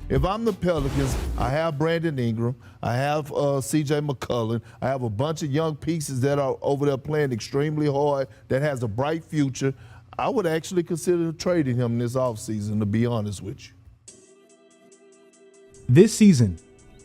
If I'm the Pelicans, I have Brandon Ingram, I have C.J. McCollum, I have a bunch of young pieces that are over there playing extremely hard, that has a bright future. I would actually consider trading him this offseason, to be honest with you. This season,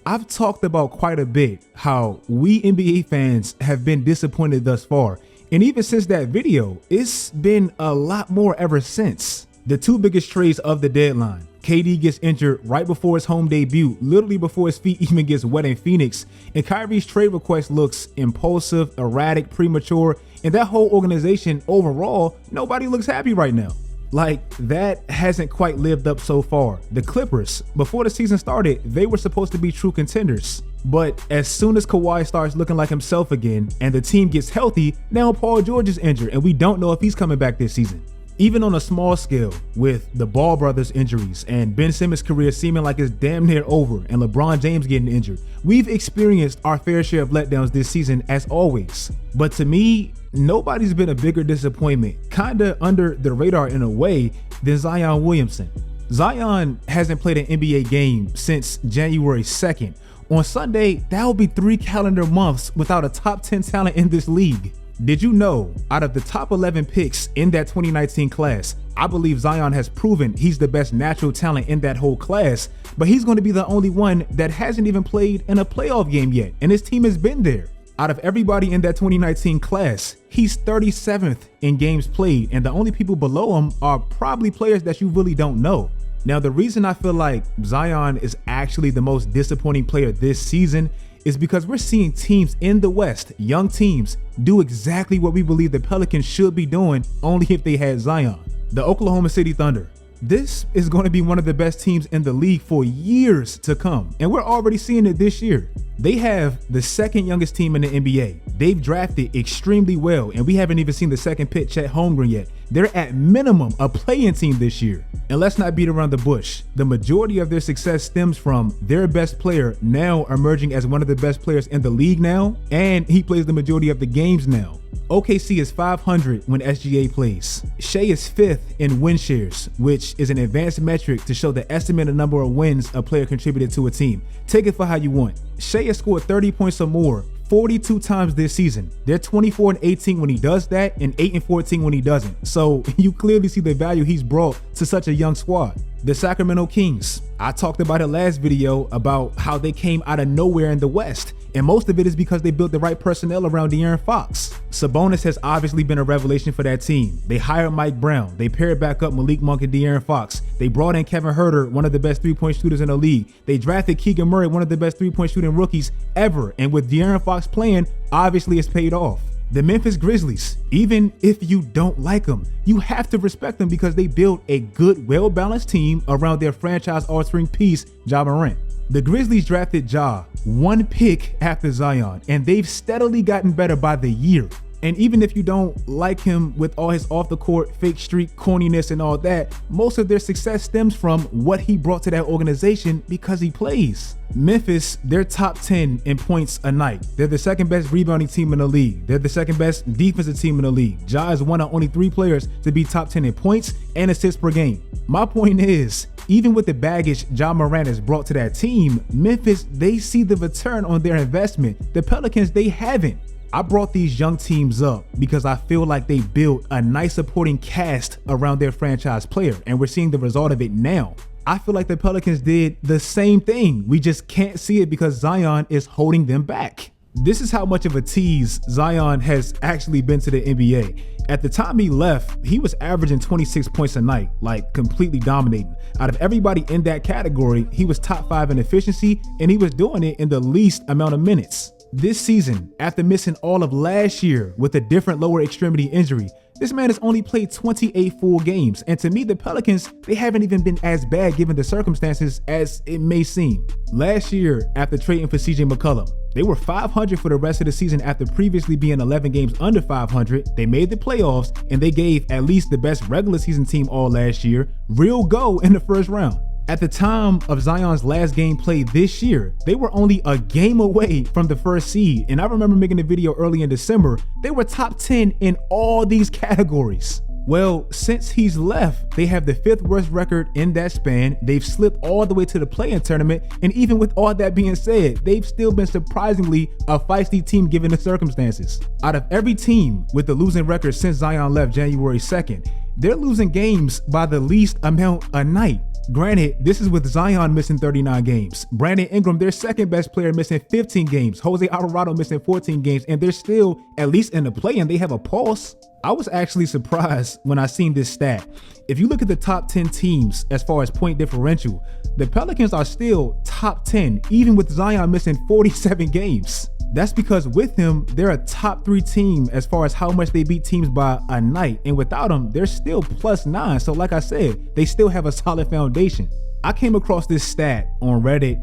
I've talked about quite a bit how we NBA fans have been disappointed thus far. And even since that video, it's been a lot more ever since. The two biggest trades of the deadline. KD gets injured right before his home debut, literally before his feet even gets wet in Phoenix. And Kyrie's trade request looks impulsive, erratic, premature. And that whole organization overall, nobody looks happy right now. Like, that hasn't quite lived up so far. The Clippers, before the season started, they were supposed to be true contenders. But as soon as Kawhi starts looking like himself again and the team gets healthy, now Paul George is injured and we don't know if he's coming back this season. Even on a small scale, with the Ball brothers injuries and Ben Simmons' career seeming like it's damn near over and LeBron James getting injured, we've experienced our fair share of letdowns this season as always. But to me, nobody's been a bigger disappointment, kinda under the radar in a way, than Zion Williamson. Zion hasn't played an NBA game since January 2nd. On Sunday, that will be 3 calendar months without a top 10 talent in this league. Did you know, out of the top 11 picks in that 2019 class, I believe Zion has proven he's the best natural talent in that whole class, but he's going to be the only one that hasn't even played in a playoff game yet, and his team has been there. Out of everybody in that 2019 class, he's 37th in games played, and the only people below him are probably players that you really don't know. Now, the reason I feel like Zion is actually the most disappointing player this season is because we're seeing teams in the West, young teams, do exactly what we believe the Pelicans should be doing only if they had Zion. The Oklahoma City Thunder. This is going to be one of the best teams in the league for years to come, and we're already seeing it this year. They have the second youngest team in the NBA. They've drafted extremely well, and we haven't even seen the second pick, Chet Holmgren, yet. They're at minimum a play-in team this year. And let's not beat around the bush. The majority of their success stems from their best player now emerging as one of the best players in the league now, and he plays the majority of the games now. OKC is 500 when SGA plays. Shea is 5th in win shares, which is an advanced metric to show the estimated number of wins a player contributed to a team. Take it for how you want. Shea has scored 30 points or more 42 times this season. They're 24-18 when he does that and 8-14 when he doesn't. So you clearly see the value he's brought to such a young squad. The Sacramento Kings. I talked about it last video about how they came out of nowhere in the West. And most of it is because they built the right personnel around De'Aaron Fox. Sabonis has obviously been a revelation for that team. They hired Mike Brown. They paired back up Malik Monk and De'Aaron Fox. They brought in Kevin Huerter, one of the best three-point shooters in the league. They drafted Keegan Murray, one of the best three-point shooting rookies ever. And with De'Aaron Fox playing, obviously it's paid off. The Memphis Grizzlies, even if you don't like them, you have to respect them because they built a good, well-balanced team around their franchise-altering piece, Ja Morant. The Grizzlies drafted Ja, one pick after Zion, and they've steadily gotten better by the year. And even if you don't like him with all his off-the-court fake streak corniness and all that, most of their success stems from what he brought to that organization because he plays. Memphis, they're top 10 in points a night. They're the second best rebounding team in the league. They're the second best defensive team in the league. Ja is one of only 3 players to be top 10 in points and assists per game. My point is, even with the baggage Ja Morant has brought to that team, Memphis, they see the return on their investment. The Pelicans, they haven't. I brought these young teams up because I feel like they built a nice supporting cast around their franchise player, and we're seeing the result of it now. I feel like the Pelicans did the same thing. We just can't see it because Zion is holding them back. This is how much of a tease Zion has actually been to the NBA. At the time he left, he was averaging 26 points a night, like completely dominating. Out of everybody in that category, he was top 5 in efficiency, and he was doing it in the least amount of minutes. This season, after missing all of last year with a different lower extremity injury, this man has only played 28 full games, and to me, the Pelicans, they haven't even been as bad given the circumstances as it may seem. Last year, after trading for C.J. McCollum, they were 500 for the rest of the season after previously being 11 games under 500. They made the playoffs, and they gave at least the best regular season team all last year real go in the first round. At the time of Zion's last game played this year, they were only a game away from the first seed. And I remember making a video early in December, they were top 10 in all these categories. Well, since he's left, they have the 5th worst record in that span. They've slipped all the way to the play-in tournament. And even with all that being said, they've still been surprisingly a feisty team given the circumstances. Out of every team with the losing record since Zion left January 2nd, they're losing games by the least amount a night. Granted, this is with Zion missing 39 games. Brandon Ingram, their second best player, missing 15 games. Jose Alvarado missing 14 games, and they're still, at least in the play-in, they have a pulse. I was actually surprised when I seen this stat. If you look at the top 10 teams as far as point differential, the Pelicans are still top 10, even with Zion missing 47 games. That's because with him, they're a top 3 team as far as how much they beat teams by a night. And without him, they're still +9. So like I said, they still have a solid foundation. I came across this stat on Reddit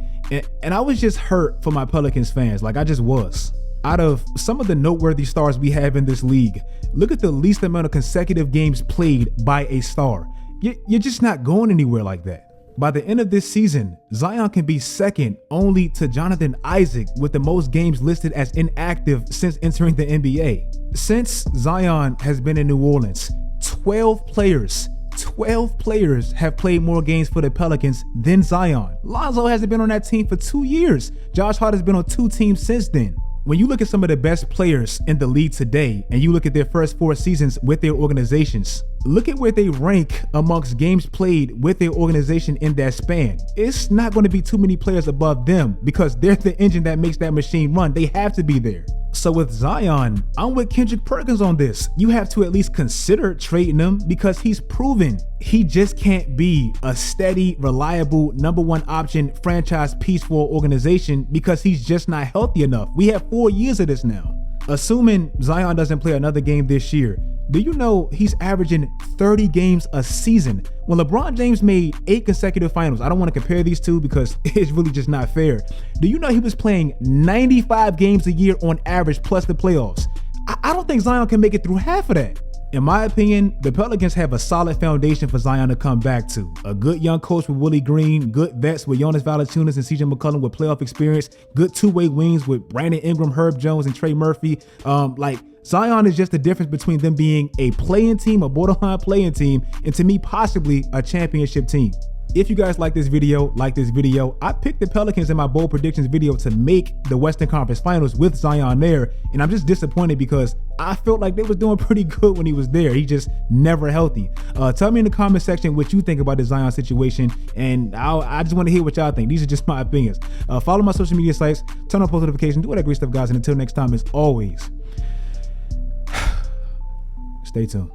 and I was just hurt for my Pelicans fans. Like I just was. Out of some of the noteworthy stars we have in this league, look at the least amount of consecutive games played by a star. You're just not going anywhere like that. By the end of this season, Zion can be second only to Jonathan Isaac with the most games listed as inactive since entering the NBA. Since Zion has been in New Orleans, 12 players have played more games for the Pelicans than Zion. Lonzo hasn't been on that team for 2 years. Josh Hart has been on 2 teams since then. When you look at some of the best players in the league today and you look at their first 4 seasons with their organizations, look at where they rank amongst games played with their organization in that span. It's not going to be too many players above them because they're the engine that makes that machine run. They have to be there. So with Zion, I'm with Kendrick Perkins on this. You have to at least consider trading him because he's proven he just can't be a steady, reliable, #1 option franchise piece for an organization because he's just not healthy enough. We have 4 years of this now. Assuming Zion doesn't play another game this year, do you know he's averaging 30 games a season? When LeBron James made 8 consecutive finals, I don't want to compare these two because it's really just not fair. Do you know he was playing 95 games a year on average plus the playoffs? I don't think Zion can make it through half of that. In my opinion, the Pelicans have a solid foundation for Zion to come back to. A good young coach with Willie Green, good vets with Jonas Valanciunas and CJ McCollum with playoff experience, good two-way wings with Brandon Ingram, Herb Jones, and Trey Murphy. Zion is just the difference between them being a play-in team, a borderline play-in team, and to me, possibly a championship team. If you guys like this video, I picked the Pelicans in my bold predictions video to make the Western Conference Finals with Zion there, and I'm just disappointed because I felt like they was doing pretty good when he was there. He just never healthy. Tell me in the comment section what you think about the Zion situation, and I just want to hear what y'all think. These are just my opinions. Follow my social media sites, turn on post notifications, do all that great stuff, guys, and until next time, as always, stay tuned.